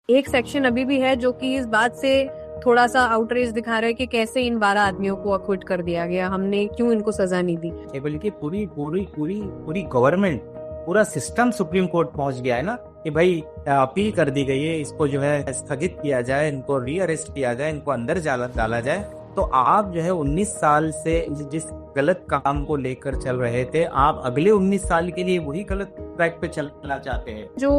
एक सेक्शन अभी भी है जो कि इस बात से थोड़ा सा आउटरेज दिखा रहा है कि कैसे इन 12 आदमियों को अक्विट कर दिया गया, हमने क्यों इनको सजा नहीं दी। केवल की पूरी पूरी पूरी पूरी गवर्नमेंट, पूरा सिस्टम सुप्रीम कोर्ट पहुंच गया है ना कि भाई अपील कर दी गई है, इसको जो है स्थगित किया जाए, इनको रीअरेस्ट किया जाए, इनको अंदर डाला जाए। तो आप जो है 19 साल से जिस गलत काम को लेकर चल रहे थे, आप अगले 19 साल के लिए वही गलत ट्रैक पे चलना चाहते हैं। जो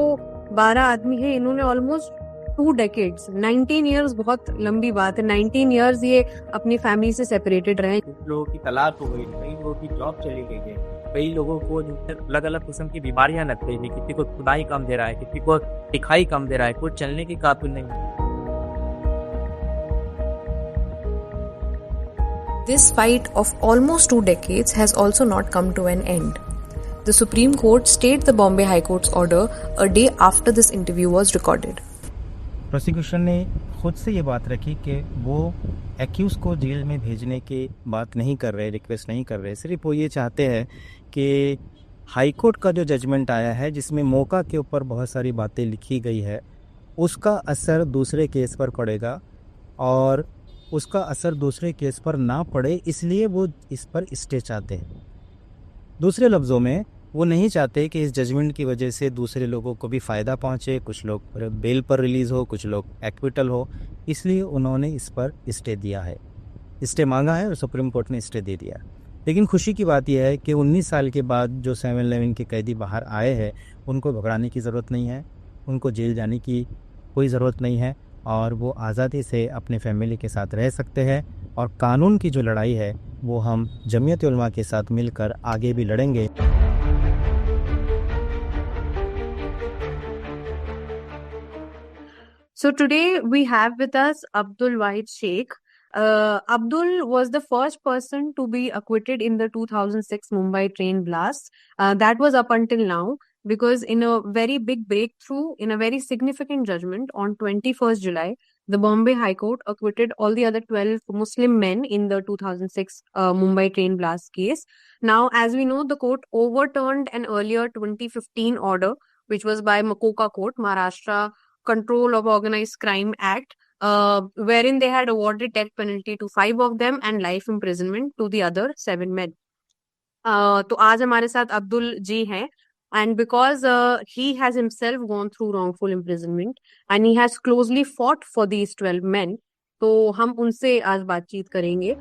12 आदमी है इन्होंने ऑलमोस्ट 2 decades, 19 years बहुत लंबी बात है, 19 years ये अपनी फैमिली से सेपरेटेड रहे। कुछ लोगों की तलाक हो गई, कई लोगों की जॉब चली गई है, कई लोगों को अलग अलग किस्म की बीमारियां लग गई है, किसी को खुदाई कम दे रहा है, किसी को दिखाई कम दे रहा है, कुछ चलने की काबिल नहीं। This fight of almost 2 decades has also not come to an end. The Supreme Court stayed the Bombay High Court's order a day after this interview was recorded. Prosecution ने खुद से ये बात रखी कि वो एक्यूज को जेल में भेजने की बात नहीं कर रहे, रिक्वेस्ट नहीं कर रहे, सिर्फ वो ये चाहते हैं कि हाई कोर्ट का जो जजमेंट आया है जिसमें मौका के ऊपर बहुत सारी बातें लिखी गई है, उसका असर दूसरे केस पर पड़ेगा और उसका असर दूसरे केस पर ना पड़े, इसलिए वो इस पर स्टे चाहते हैं। दूसरे लफ्ज़ों में वो नहीं चाहते कि इस जजमेंट की वजह से दूसरे लोगों को भी फ़ायदा पहुंचे, कुछ लोग बेल पर रिलीज़ हो, कुछ लोग एक्विटल हो, इसलिए उन्होंने इस पर स्टे दिया है, स्टे मांगा है और सुप्रीम कोर्ट ने स्टे दे दिया। लेकिन खुशी की बात यह है कि 19 साल के बाद जो 7-11 के कैदी बाहर आए हैं, उनको घबराने की ज़रूरत नहीं है, उनको जेल जाने की कोई ज़रूरत नहीं है और वो आज़ादी से अपने फैमिली के साथ रह सकते हैं। और कानून की जो लड़ाई है वो हम जमीयत उलमा के साथ मिलकर आगे भी लड़ेंगे। So today we have with us Abdul Wahid Sheikh. Abdul was the first person to be acquitted in the 2006 Mumbai train blast. That was up until now, because in a very big breakthrough, in a very significant judgment on 21st July, the Bombay High Court acquitted all the other 12 Muslim men in the 2006 Mumbai train blast case. Now, as we know, the court overturned an earlier 2015 order, which was by Makoka Court, Maharashtra Control of Organized Crime Act, wherein they had awarded death penalty to 5 of them and life imprisonment to the other 7 men. तो आज हमारे साथ अब्दुल जी हैं, and because he has himself gone through wrongful imprisonment and he has closely fought for these 12 men, तो हम उनसे आज बातचीत करेंगे।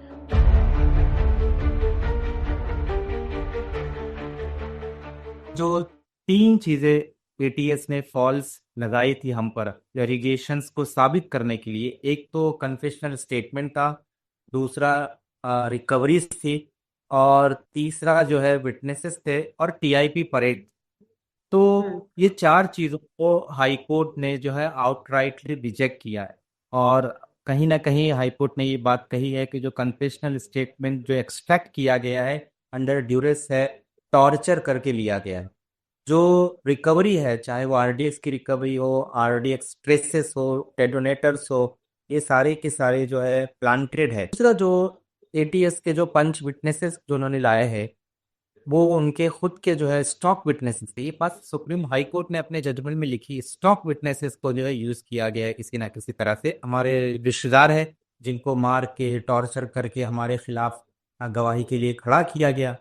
जो 3 चीजें एटीएस ने फॉल्स लगाई थी हम पर एलिगेशंस को साबित करने के लिए, एक तो कन्फेशनल स्टेटमेंट था, दूसरा रिकवरीज थी और तीसरा जो है विटनेसेस थे और टीआईपी परेड। तो ये 4 चीजों को हाई कोर्ट ने जो है आउटराइटली रिजेक्ट किया है और कहीं ना कहीं हाई कोर्ट ने ये बात कही है कि जो कन्फेशनल स्टेटमेंट जो एक्सट्रैक्ट किया गया है अंडर ड्यूरेस है, टॉर्चर करके लिया गया है। जो रिकवरी है, चाहे वो आरडीएक्स की रिकवरी हो, आरडीएक्स ट्रेसेस हो, डेटोनेटर्स हो, ये सारे के सारे जो है प्लांटेड है। दूसरा जो एटीएस के जो पंच विटनेसेस जो उन्होंने लाए हैं वो उनके खुद के जो है स्टॉक विटनेसेस थे। ये बात सुप्रीम हाई कोर्ट ने अपने जजमेंट में लिखी, स्टॉक विटनेसेस को जो है यूज किया गया है किसी ना किसी तरह से। हमारे रिश्तेदार है जिनको मार के टॉर्चर करके हमारे खिलाफ गवाही के लिए खड़ा किया गया,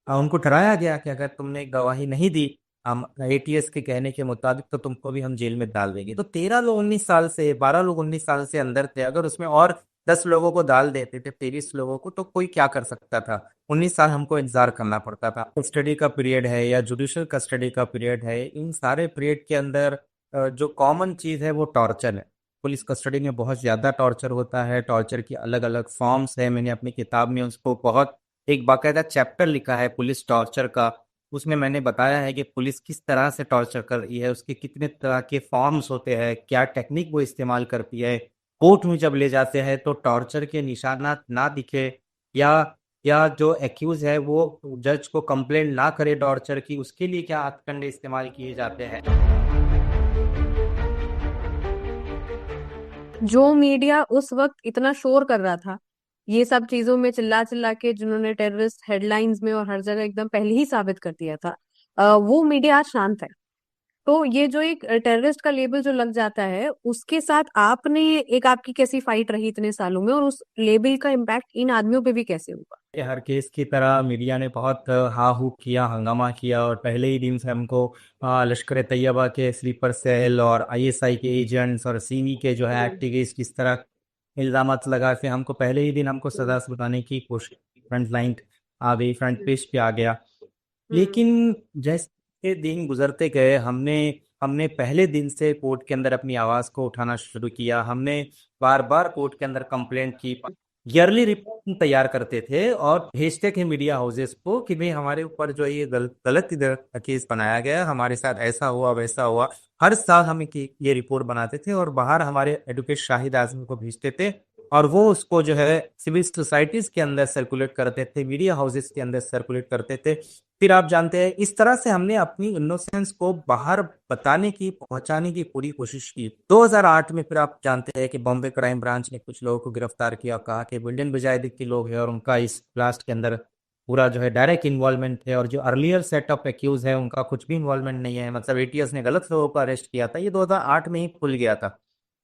उनको डराया गया कि अगर तुमने गवाही नहीं दी हम एटीएस के कहने के मुताबिक तो तुमको भी हम जेल में डाल देंगे। तो 13 लोग 19 साल से, 12 लोग 19 साल से अंदर थे, अगर उसमें और 10 लोगों को डाल देते थे, 23 लोगों को, तो कोई क्या कर सकता था। 19 साल हमको इंतजार करना पड़ता था। कस्टडी का पीरियड है या जुडिशियल कस्टडी का पीरियड है, इन सारे पीरियड के अंदर जो कॉमन चीज है वो टॉर्चर है। पुलिस कस्टडी में बहुत ज्यादा टॉर्चर होता है, टॉर्चर की अलग अलग फॉर्म्स है। मैंने अपनी किताब में उसको बहुत एक बाकायदा चैप्टर लिखा है पुलिस टॉर्चर का, उसमें मैंने बताया है कि पुलिस किस तरह से टॉर्चर कर रही है, उसके कितने तरह के फॉर्म्स होते हैं, क्या टेक्निक वो इस्तेमाल करती है। कोर्ट में जब ले जाते हैं तो टॉर्चर के निशानात ना दिखे या जो एक्यूज है वो जज को कंप्लेंट ना करे टॉर्चर की, उसके लिए क्या हथकंडे इस्तेमाल किए जाते हैं। जो मीडिया उस वक्त इतना शोर कर रहा था, ये सब चीजों में चिल्ला चिल्ला के, जिन्होंने टेररिस्ट हेडलाइंस में और हर जगह एकदम पहले ही साबित कर दिया था, वो मीडिया आज शांत है। तो ये जो एक टेररिस्ट का लेबल जो लग जाता है, उसके साथ आपने एक आपकी कैसी फाइट रही इतने सालों में, और उस लेबल का इम्पैक्ट इन आदमियों पे भी कैसे हुआ? ये हर केस की तरह मीडिया ने बहुत हा हू किया, हंगामा किया, और पहले ही दिन से हमको लश्कर तैयबा के स्लीपर सेल और आईएसआई के एजेंट्स और सीमी के जो है एक्टिविस्ट किस तरह इल्जामात लगा के हमको पहले ही दिन हमको सजा सुनाने की कोशिश, फ्रंट लाइन आ गई, फ्रंट पेज पे आ गया। लेकिन जैसे दिन गुजरते गए, हमने हमने पहले दिन से कोर्ट के अंदर अपनी आवाज़ को उठाना शुरू किया। हमने बार बार कोर्ट के अंदर कंप्लेंट की, ईयरली रिपोर्ट तैयार करते थे और भेजते थे मीडिया हाउसेस को कि भाई हमारे ऊपर जो ये गलत इधर केस बनाया गया, हमारे साथ ऐसा हुआ वैसा हुआ। हर साल हम ये रिपोर्ट बनाते थे और बाहर हमारे एडवोकेट शाहिद आजमी को भेजते थे, और वो उसको जो है सिविल सोसाइटीज के अंदर सर्कुलेट करते थे, मीडिया हाउसेस के अंदर सर्कुलेट करते थे। फिर आप जानते हैं इस तरह से हमने अपनी इनोसेंस को बाहर बताने की, पहुंचाने की पूरी कोशिश की। 2008 में फिर आप जानते हैं कि बॉम्बे क्राइम ब्रांच ने कुछ लोगों को गिरफ्तार किया, कहा कि बिल्डिंग बजायदी के लोग हैं और उनका इस ब्लास्ट के अंदर पूरा जो है डायरेक्ट इन्वॉल्वमेंट है, और जो अर्लियर सेट ऑफ एक्यूज है उनका कुछ भी इन्वॉल्वमेंट नहीं है, मतलब एटीएस ने गलत लोगों को अरेस्ट किया था। ये 2008 में ही खुल गया था।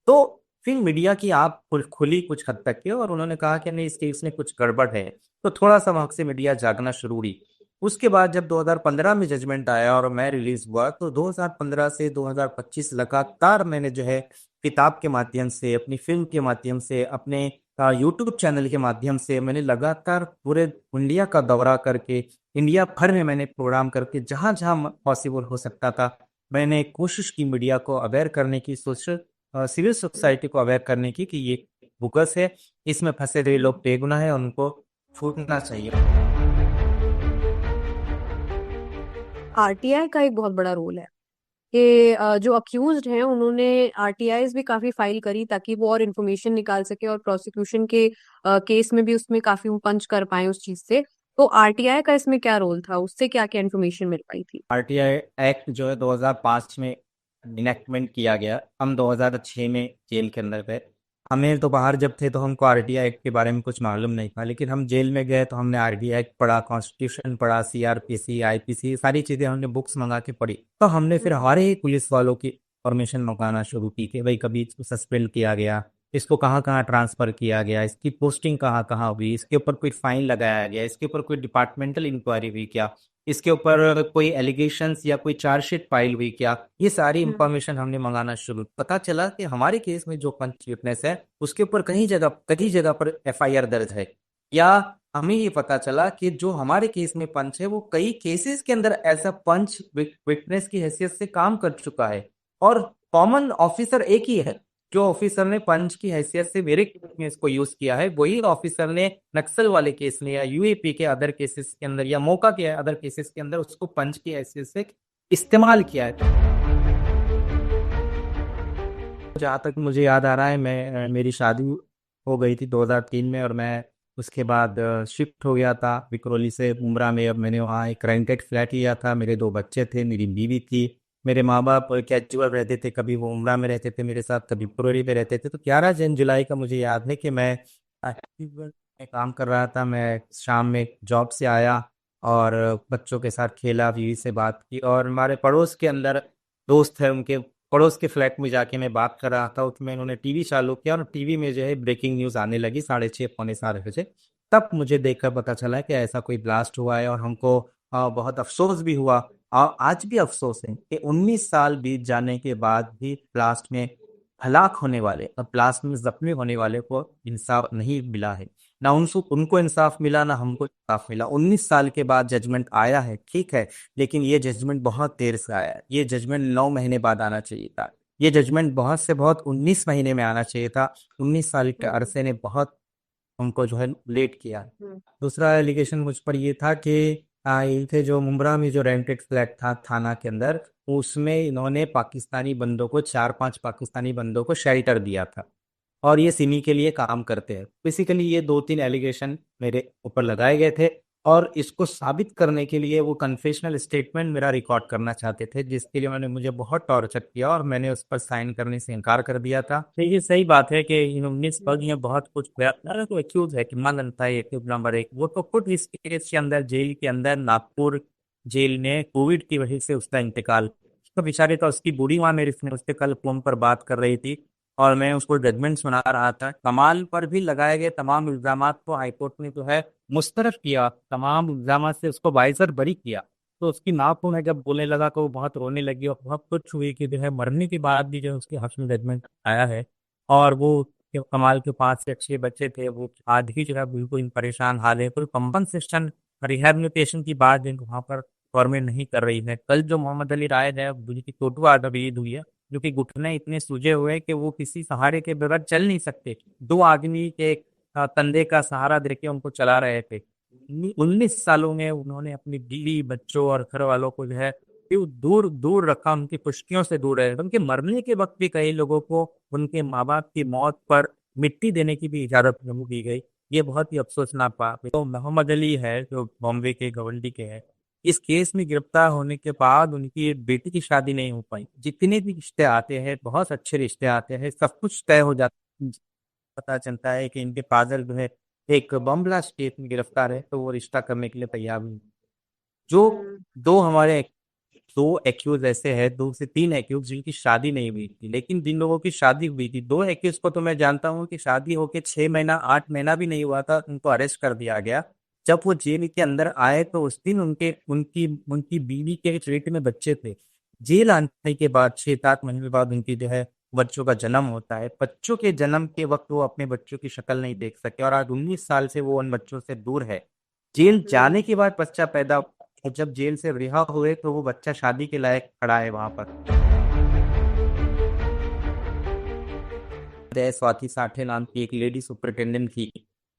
तो फिर मीडिया की आप खुली कुछ हद तक की, और उन्होंने कहा कि नहीं, इस केस में कुछ गड़बड़ है। तो थोड़ा सा वहां से मीडिया जागना शुरू हुई। उसके बाद जब 2015 में जजमेंट आया और मैं रिलीज हुआ, तो 2015 से 2025 लगातार मैंने जो है किताब के माध्यम से, अपनी फिल्म के माध्यम से, अपने यूट्यूब चैनल के माध्यम से मैंने लगातार पूरे इंडिया का दौरा करके, इंडिया भर में मैंने प्रोग्राम करके, जहां जहां पॉसिबल हो सकता था मैंने कोशिश की मीडिया को अवेयर करने की, सोशल सिविल सोसाइटी को अवेयर करने की कि ये बोगस है, इसमें फंसे हुए लोग बेगुनाह है, उनको छूटना चाहिए। आरटीआई का एक बहुत बड़ा रोल है कि जो अक्यूज्ड हैं उन्होंने आरटीआईज भी काफी फाइल करी ताकि वो और इन्फॉर्मेशन निकाल सके, और प्रोसिक्यूशन के केस में भी उसमें काफी वो पंच कर पाए उस चीज से। तो आरटीआई का इसमें क्या रोल था, उससे क्या क्या इन्फॉर्मेशन मिल पाई थी? आरटीआई एक्ट जो है 2005 में इनेक्टमेंट किया गया। हम 2006 में जेल के अंदर गए। हमें तो बाहर जब थे तो हमको आरटीआई एक्ट के बारे में कुछ मालूम नहीं था, लेकिन हम जेल में गए तो हमने आरटीआई एक्ट पढ़ा, कॉन्स्टिट्यूशन पढ़ा, सीआरपीसी, आईपीसी, सारी चीज़ें हमने बुक्स मंगा के पढ़ी। तो हमने फिर हमारे ही पुलिस वालों की इंफॉर्मेशन मंगाना शुरू की कि भाई कभी इसको सस्पेंड किया गया, इसको कहाँ कहाँ ट्रांसफर किया गया, इसकी पोस्टिंग कहाँ कहाँ हुई, इसके ऊपर कोई फाइन लगाया गया, इसके ऊपर कोई डिपार्टमेंटल इंक्वायरी हुई क्या, इसके ऊपर कोई एलिगेशंस या कोई चार्जशीट फाइल हुई क्या। ये सारी इंफॉर्मेशन हमने मंगाना शुरू। पता चला कि हमारे केस में जो पंच विटनेस है उसके ऊपर कहीं जगह पर एफआईआर दर्ज है, या हमें ये पता चला कि जो हमारे केस में पंच है वो कई केसेस के अंदर एज अ पंच विटनेस की हैसियत से काम कर चुका है, और कॉमन ऑफिसर एक ही है। जो ऑफिसर ने पंच की हैसियत से मेरे केस में इसको यूज किया है, वही ऑफिसर ने नक्सल वाले केस में या यूएपी के अदर केसेस के अंदर या मौका के अदर केसेस के अंदर उसको पंच की हैसियत से इस्तेमाल किया है। जहाँ तक मुझे याद आ रहा है, मेरी शादी हो गई थी 2003 में, और मैं उसके बाद शिफ्ट हो गया था विक्रोली से मुंब्रा में। अब मैंने वहाँ एक रेंटेड फ्लैट लिया था, मेरे 2 बच्चे थे, मेरी बीवी थी। मेरे माँ बाप कैजुअल रहते थे, कभी वो मुंब्रा में रहते थे मेरे साथ, कभी विक्रोली में रहते थे। तो 11 जुलाई का मुझे याद है कि मैं काम कर रहा था। मैं शाम में जॉब से आया और बच्चों के साथ खेला, बीवी से बात की, और हमारे पड़ोस के अंदर दोस्त है, उनके पड़ोस के फ्लैट में जाके मैं बात कर रहा था। उसमें उन्होंने टीवी चालू किया और टीवी में जो है ब्रेकिंग न्यूज़ आने लगी 6:30 पौने 7 बजे। तब मुझे देखकर पता चला कि ऐसा कोई ब्लास्ट हुआ है, और हमको बहुत अफसोस भी हुआ, और आज भी अफसोस है कि 19 साल बीत जाने के बाद भी ब्लास्ट में हलाक होने वाले और ब्लास्ट में जख्मी होने वाले को इंसाफ नहीं मिला है। ना उनको इंसाफ मिला, ना हमको इंसाफ मिला। 19 साल के बाद जजमेंट आया है, ठीक है, लेकिन ये जजमेंट बहुत देर से आया है। ये जजमेंट 9 महीने बाद आना चाहिए था। ये जजमेंट बहुत से बहुत 19 महीने में आना चाहिए था। 19 साल के अरसे ने बहुत उनको जो है लेट किया। दूसरा एलिगेशन मुझ पर ये था कि ये थे जो मुंब्रा में जो रेंटेड फ्लैट था थाना के अंदर, उसमें इन्होंने पाकिस्तानी बंदों को 4-5 पाकिस्तानी बंदों को शेल्टर दिया था, और ये सिमी के लिए काम करते हैं। बेसिकली ये 2-3 एलिगेशन मेरे ऊपर लगाए गए थे, और इसको साबित करने के लिए वो कन्फेशनल स्टेटमेंट मेरा रिकॉर्ड करना चाहते थे, जिसके लिए उन्होंने मुझे बहुत टॉर्चर किया, और मैंने उस पर साइन करने से इनकार कर दिया था। तो ये सही बात है कि इन 19 पग में बहुत कुछ तो एक्यूज है कि मानन था नंबर 1, वो तो खुद इस केस के अंदर जेल के अंदर नागपुर जेल ने कोविड की वजह से उसका इंतकाल, उसका बेचारे का उसकी बूढ़ी माँ मेरे से उससे कल फोन पर बात कर रही थी और मैं उसको जजमेंट सुना रहा था। कमाल पर भी लगाए गए तमाम इल्जामात को हाईकोर्ट ने जो है मुस्तरद किया, तमाम इल्जामात से उसको बाइजर बरी किया। तो उसकी माँ को मैं जब बोलने लगा तो वो बहुत रोने लगी और बहुत खुश हुई कि जो है मरने के बाद भी जो है उसके हक में जजमेंट आया है। और वो कमाल के 5 से 6 बच्चे थे, वो आज भी जो है बिल्कुल परेशान हाल है। कोई कंपनसेशन रिहैबिलिटेशन की बात जो वहाँ पर गवर्नमेंट नहीं कर रही है। कल जो मोहम्मद अली रायद है जिनकी टोटू आदमीद हुई है, जो कि घुटने इतने सूजे हुए हैं कि वो किसी सहारे के बगैर चल नहीं सकते, 2 आदमी के कंधे का सहारा देके उनको चला रहे थे। 19 सालों में उन्होंने अपनी बीवी बच्चों और घर वालों को जो है क्यों दूर दूर रखा, उनकी खुशियों से दूर रहे। उनके मरने के वक्त भी कई लोगों को उनके माँ बाप की मौत पर मिट्टी देने की भी इजाजत नहीं दी गई। ये बहुत ही अफसोसनाक बात है। तो मोहम्मद अली है जो बॉम्बे के गवंडी के हैं, इस केस में गिरफ्तार होने के बाद उनकी बेटी की शादी नहीं हो पाई। जितने भी रिश्ते आते हैं, बहुत अच्छे रिश्ते आते हैं, सब कुछ तय हो जाता, पता चलता है कि इनके फादर जो है एक बम ब्लास्ट केस में गिरफ्तार है, तो वो रिश्ता करने के लिए तैयार नहीं। जो दो हमारे दो एक्यूज ऐसे हैं, 2 से 3 एक्यूज जिनकी शादी नहीं हुई थी, लेकिन जिन लोगों की शादी हुई थी, 2 एक्यूज को तो मैं जानता हूँ कि शादी होके 6 महीना 8 महीना भी नहीं हुआ था, उनको अरेस्ट कर दिया गया। जब वो जेल के अंदर आए तो उस दिन उनके उनकी उनकी बीवी के पेट में बच्चे थे। जेल आने के बाद 6-7 महीने बाद उनकी जो है बच्चों का जन्म होता है। बच्चों के जन्म के वक्त वो अपने बच्चों की शक्ल नहीं देख सके और आज 19 साल से वो उन बच्चों से दूर है। जेल जाने के बाद बच्चा पैदा, और जब जेल से रिहा हुए तो वो बच्चा शादी के लायक खड़ा है वहां पर। स्वाति साठे नाम की एक लेडी सुपरिटेंडेंट थी,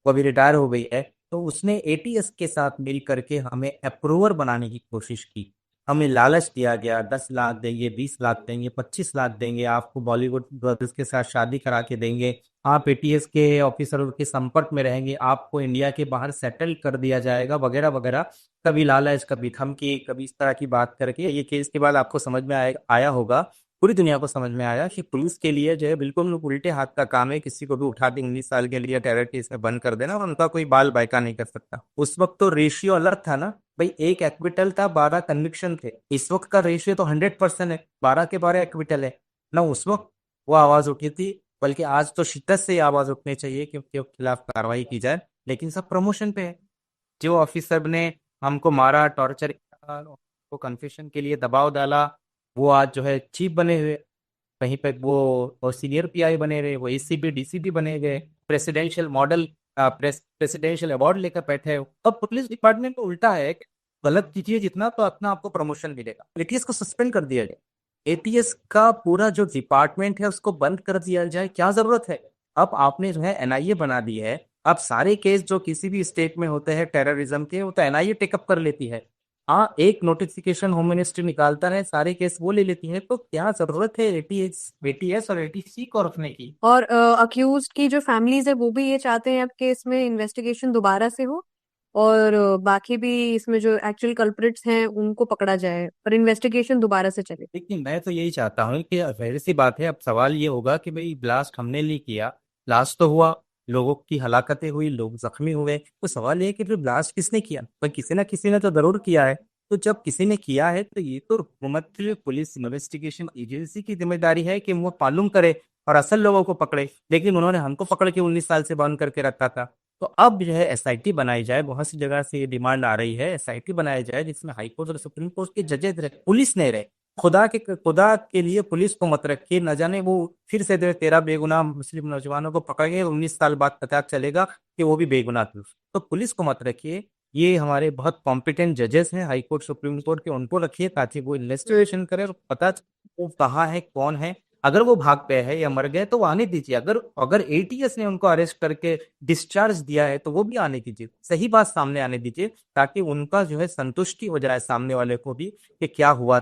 वो अभी रिटायर हो गई है। तो उसने एटीएस के साथ मिल करके हमें अप्रूवर बनाने की कोशिश की। हमें लालच दिया गया, 10 लाख देंगे, 20 लाख देंगे, 25 लाख देंगे, आपको बॉलीवुड ब्रदर्स के साथ शादी करा के देंगे, आप एटीएस के ऑफिसरों के संपर्क में रहेंगे, आपको इंडिया के बाहर सेटल कर दिया जाएगा, वगैरह वगैरह। कभी लालच, कभी धमकी, कभी इस तरह की बात करके। ये केस के बाद आपको समझ में आया होगा, पूरी दुनिया को समझ में आया कि पुलिस के लिए जो है बिल्कुल उल्टे हाथ का काम है। किसी को भी उठा के 19 साल के लिए टेरर केस में बंद कर देना और उनका कोई बाल बायका नहीं कर सकता। उस वक्त तो रेशियो अलग था ना भाई, 1 एक्विटल था, 12 कन्विक्शन थे। इस वक्त का रेशियो तो 100% है, 12 के 12 एक्विटल है ना। उस वक्त वो आवाज उठी थी, बल्कि आज तो शिद्दत से आवाज उठनी चाहिए कि उनके खिलाफ कार्रवाई की जाए। लेकिन सब प्रमोशन पे है। जो ऑफिसर ने हमको मारा, टॉर्चर किया, को कन्फेशन के लिए दबाव डाला, वो आज जो है चीफ बने हुए, कहीं पे वो सीनियर पीआई बने रहे, वो एसीपी डीसीपी बने गए, प्रेसिडेंशियल मॉडल प्रेसिडेंशियल अवार्ड लेकर बैठे हो। अब पुलिस डिपार्टमेंट को उल्टा है कि गलत कीजिए जितना तो अपना आपको प्रमोशन मिलेगा। एटीएस को सस्पेंड कर दिया जाए, एटीएस का पूरा जो डिपार्टमेंट है उसको बंद कर दिया जाए। क्या जरूरत है? अब आपने जो है एनआईए बना दी है। अब सारे केस जो किसी भी स्टेट में होते हैं टेररिज्म के, वो तो एनआईए टेकअप कर लेती है। हाँ, एक नोटिफिकेशन होम मिनिस्ट्री निकालता है, सारे केस वो ले लेती है। तो क्या जरूरत है एटीएस और एटीसी को रखने की? और अक्यूज्ड की जो फैमिलीज है वो भी ये चाहते हैं अब कि इसमें इन्वेस्टिगेशन दोबारा से हो और बाकी भी इसमें जो एक्चुअल कल्प्रिट्स हैं उनको पकड़ा जाए और इन्वेस्टिगेशन दोबारा से चले। लेकिन मैं तो यही चाहता हूँ कि वैसी सी बात है। अब सवाल ये होगा कि भाई ब्लास्ट हमने नहीं किया, ब्लास्ट तो हुआ, लोगों की हलाकतें हुई, लोग जख्मी हुए, तो सवाल ये है कि फिर ब्लास्ट किसने किया? पर किसी ना किसी ने तो जरूर किया है। तो जब किसी ने किया है तो ये तो हुकूमत पुलिस इन्वेस्टिगेशन एजेंसी की जिम्मेदारी है कि वो मालूम करे और असल लोगों को पकड़े। लेकिन उन्होंने हमको पकड़ के 19 साल से बंद करके रखा था। तो अब जो है एसआईटी बनाई जाए, बहुत सी जगह से ये डिमांड आ रही है, एसआईटी बनाई जाए जिसमें हाईकोर्ट और सुप्रीम कोर्ट के जजेस रहे, पुलिस नहीं रहे। खुदा के लिए पुलिस को मत रखिए, न जाने वो फिर से 13 बेगुनाह मुस्लिम नौजवानों को पकड़ के 19 साल बाद पता चलेगा कि वो भी बेगुनाह थे। तो पुलिस को मत रखिए, ये हमारे बहुत कॉम्पिटेंट जजेस हैं हाई कोर्ट सुप्रीम कोर्ट के, उनको रखिए ताकि वो इन्वेस्टिगेशन करे और पता वो कहाँ है, कौन है। अगर वो भाग गए हैं या मर गए तो वो आने दीजिए। अगर अगर एटीएस ने उनको अरेस्ट करके डिस्चार्ज दिया है तो वो भी आने दीजिए, सही बात सामने आने दीजिए, ताकि उनका जो है संतुष्टि हो जाए सामने वाले को भी कि क्या हुआ।